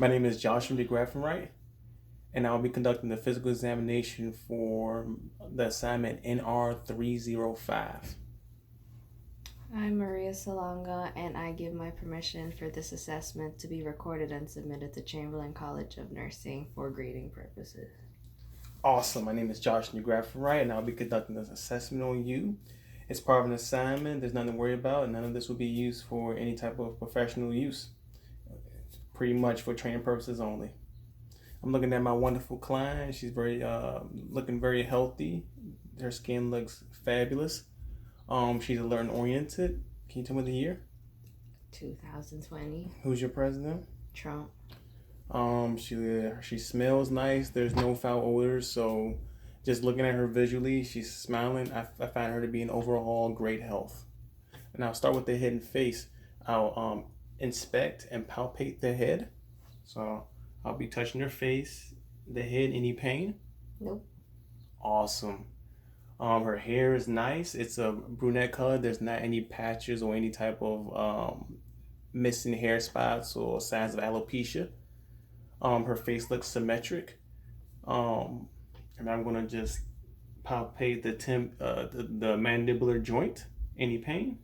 My name is Joshua DeGraffenwright, and I'll be conducting the physical examination for the assignment NR305. I'm Maria Salonga, and I give my permission for this assessment to be recorded and submitted to Chamberlain College of Nursing for grading purposes. Awesome. My name is Joshua DeGraffenwright, and I'll be conducting this assessment on you. It's part of an assignment. There's nothing to worry about, and none of this will be used for any type of professional use. It's pretty much for training purposes only. I'm looking at my wonderful client. She's looking very healthy. Her skin looks fabulous. She's alert and oriented. Can you tell me the year? 2020. Who's your president? Trump. She smells nice. There's no foul odors. So, just looking at her visually, she's smiling. I find her to be in overall great health. And I'll start with the head and face. I'll inspect and palpate the head. So I'll be touching her face, the head. Any pain? Nope. Awesome. Her hair is nice. It's a brunette color. There's not any patches or any type of missing hair spots or signs of alopecia. Her face looks symmetric. And I'm gonna just palpate the mandibular joint. Any pain?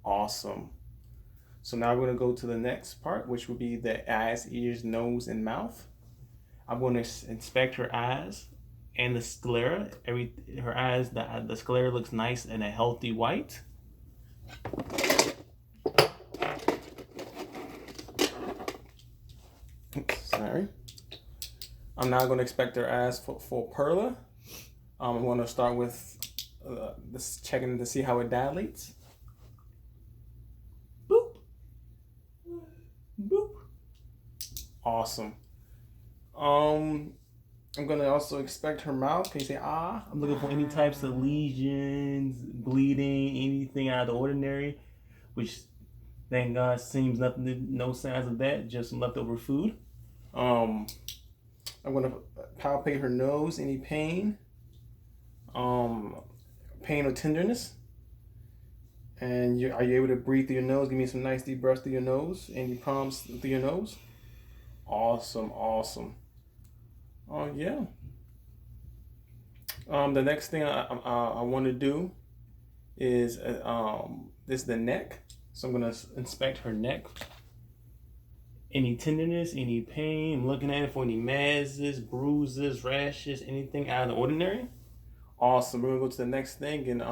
Awesome. So now we're gonna go to the next part, which will be the eyes, ears, nose, and mouth. I'm going to inspect her eyes and the sclera. Her eyes, the sclera looks nice and a healthy white. Oops, sorry. I'm now going to inspect her eyes for perla. I'm going to start with this checking to see how it dilates. Boop. Boop. Awesome. I'm gonna also inspect her mouth. Can you say ah? I'm looking for any types of lesions, bleeding, anything out of the ordinary, which thank God seems nothing, no signs of that, just some leftover food. I'm gonna palpate her nose. Any pain? Pain or tenderness? And are you able to breathe through your nose? Give me some nice deep breaths through your nose. Any problems through your nose? Awesome, awesome. Oh yeah. The next thing I want to do is this is the neck. So I'm gonna inspect her neck. Any tenderness, any pain? I'm looking at it for any mazes, bruises, rashes, anything out of the ordinary. Awesome. We're gonna go to the next thing and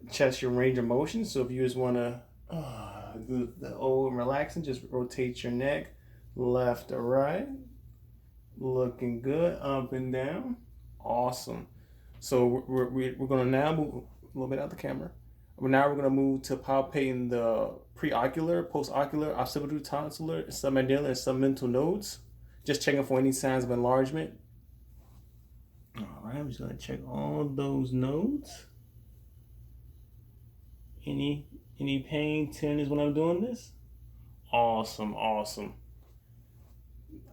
chest your range of motion. So if you just wanna do the old relaxing, just rotate your neck left to right. Looking good, up and down. Awesome. So we're going to now move a little bit out the camera. Now we're going to move to palpating the preocular, postocular, occipital, tonsillar, submandibular, and submental nodes. Just checking for any signs of enlargement. All right, I'm just going to check all those nodes. Any pain, tenderness when I'm doing this? Awesome, awesome.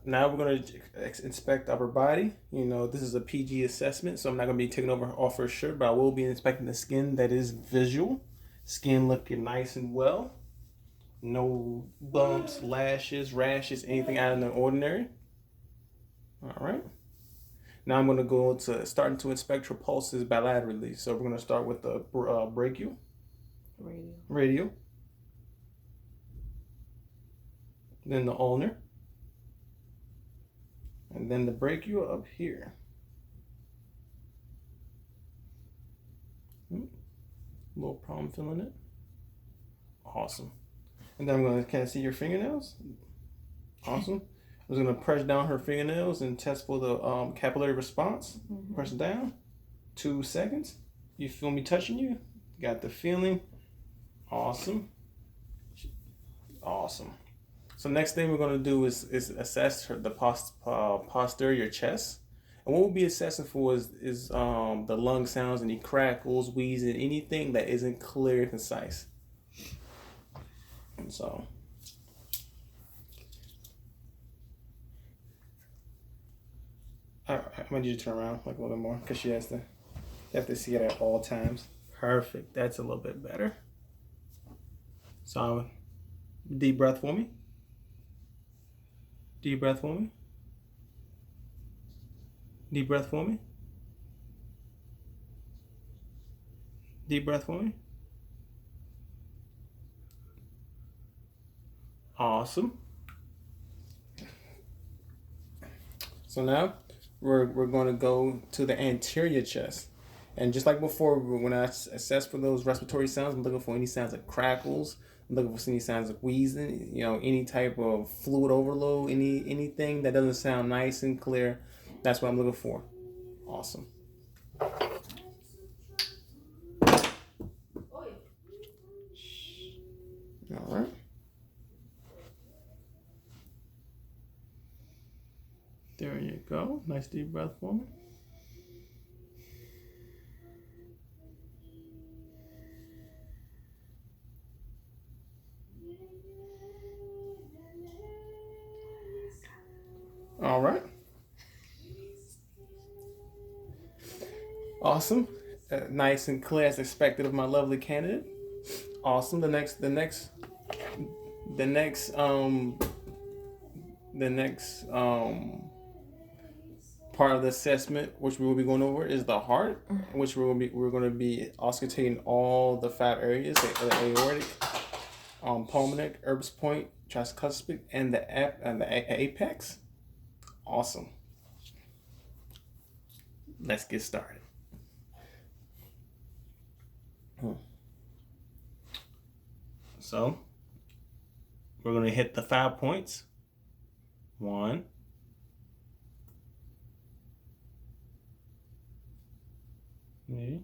Now we're going to inspect upper body. You know, this is a PG assessment, so I'm not going to be taking over off her shirt, but I will be inspecting the skin that is visual. Skin looking nice and well. No bumps, lashes, rashes, anything out of the ordinary. All right. Now I'm going to go to starting to inspect her pulses bilaterally. So we're going to start with the brachial. Radial. Then the ulnar. And then the brachial up here. A little problem feeling it. Awesome. And then I'm going to kind of see your fingernails. Awesome. I'm just going to press down her fingernails and test for the capillary response. Mm-hmm. Press down. 2 seconds. You feel me touching you? Got the feeling. Awesome. Awesome. So next thing we're going to do is assess the posterior chest. And what we'll be assessing for is the lung sounds, any crackles, wheezing, anything that isn't clear and concise. And so I'm going to need you to turn around like a little bit more because you have to see it at all times. Perfect. That's a little bit better. So deep breath for me. Deep breath for me. Deep breath for me. Deep breath for me. Awesome. So now we're going to go to the anterior chest. And just like before, when I assess for those respiratory sounds, I'm looking for any sounds of crackles. I'm looking for any sounds of wheezing, any type of fluid overload, anything that doesn't sound nice and clear. That's what I'm looking for. Awesome. All right. There you go. Nice deep breath for me. All right. Awesome. Nice and clear as expected of my lovely candidate. Awesome. The next part of the assessment, which we will be going over, is the heart, which we're going to be auscultating all the 5 areas: the aortic, pulmonary, Erb's point, tricuspid, and the apex. Awesome. Let's get started. So we're going to hit the 5 points. 1, 3,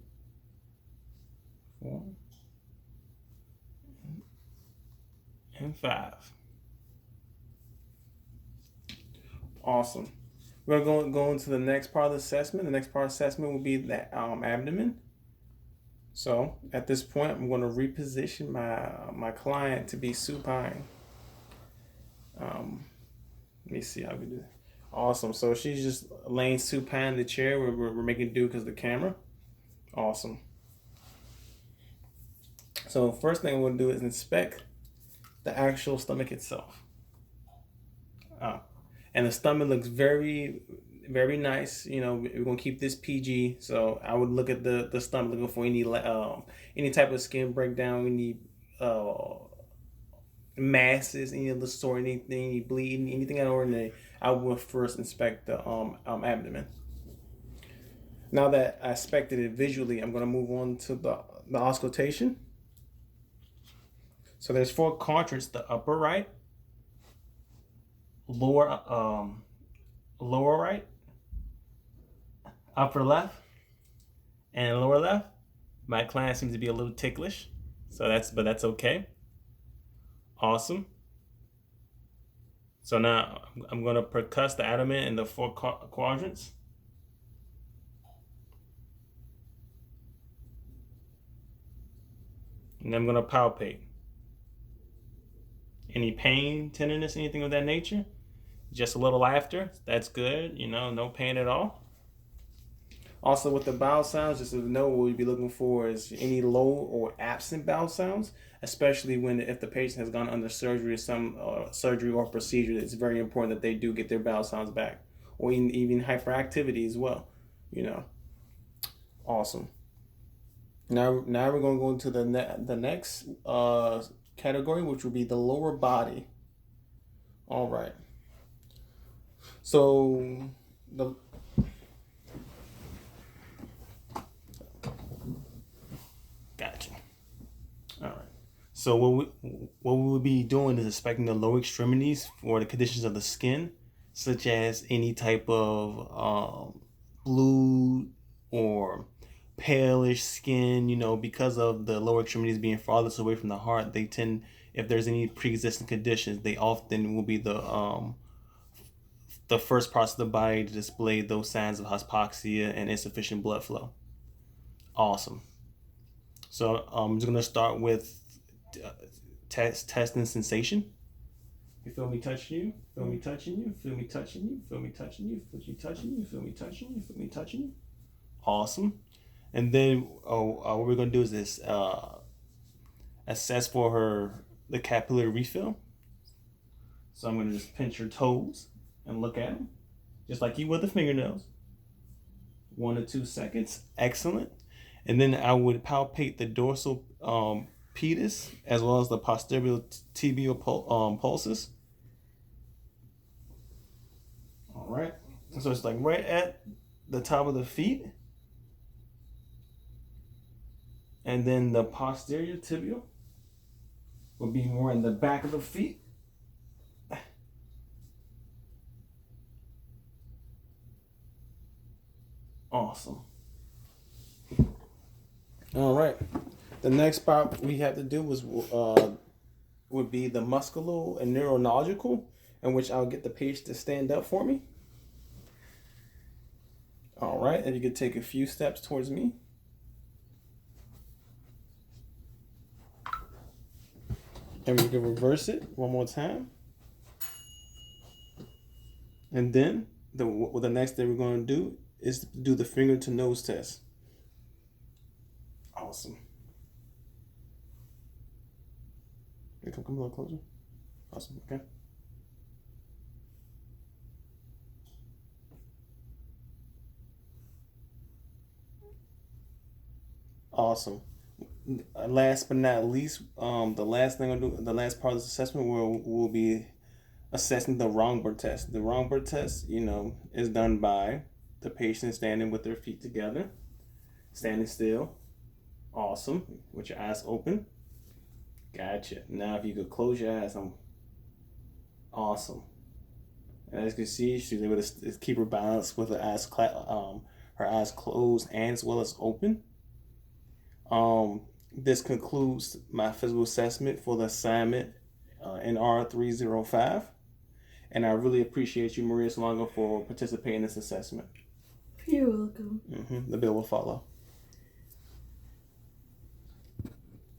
4, and 5. Awesome. We're going to go into the next part of the assessment. The next part of the assessment will be the abdomen. So at this point, I'm going to reposition my client to be supine. Let me see how we do that. Awesome. So she's just laying supine in the chair. We're making do because of the camera. Awesome. So first thing we'll do is inspect the actual stomach itself. And the stomach looks very, very nice. We're gonna keep this PG. So I would look at the stomach, looking for any type of skin breakdown, any masses, any of the sort, anything, any bleeding, anything out of ordinary. I will first inspect the abdomen. Now that I inspected it visually, I'm gonna move on to the auscultation. So there's 4 quadrants: the upper right, lower right, upper left, and lower left. My client seems to be a little ticklish, but that's okay. Awesome. So now I'm going to percuss the abdomen in the 4 quadrants. And I'm going to palpate. Any pain, tenderness, anything of that nature? Just a little laughter. That's good. No pain at all. Also, with the bowel sounds, just to know what we'd be looking for is any low or absent bowel sounds, especially if the patient has gone under surgery or some surgery or procedure. It's very important that they do get their bowel sounds back, or even hyperactivity as well. Awesome. Now we're going to go into the next category, which will be the lower body. All right. So Gotcha. All right. So what we will be doing is inspecting the lower extremities for the conditions of the skin, such as any type of blue or palish skin. Because of the lower extremities being farthest away from the heart, they tend, if there's any pre-existing conditions, they often will be the first parts of the body to display those signs of hypoxia and insufficient blood flow. Awesome. So I'm just going to start with testing sensation. You feel me touching you? Feel me touching you? Feel me touching you? Feel me touching you? Feel me touching you? Feel me touching you? Feel me touching you? Awesome. And then what we're going to do is this assess for the capillary refill. So I'm going to just pinch her toes and look at them, just like you would the fingernails. 1 to 2 seconds. Excellent. And then I would palpate the dorsal pedis as well as the posterior tibial pulses. All right. So it's like right at the top of the feet. And then the posterior tibial will be more in the back of the feet. Awesome. All right. The next part we have to do would be the muscular and neurological, in which I'll get the patient to stand up for me. All right. And you can take a few steps towards me. And we can reverse it one more time. And then the next thing we're going to do is to do the finger to nose test. Awesome. Come a little closer. Awesome. Okay. Awesome. Last but not least, the last thing I'll do, the last part of this assessment will be assessing the Romberg test. The Romberg test, is done by the patient standing with their feet together, standing still. Awesome. With your eyes open. Gotcha. Now if you could close your eyes, awesome. And as you can see, she's able to keep her balance with her eyes closed and as well as open. This concludes my physical assessment for the assignment NR305. And I really appreciate you, Maria Salonga, for participating in this assessment. You're welcome. The bill will follow.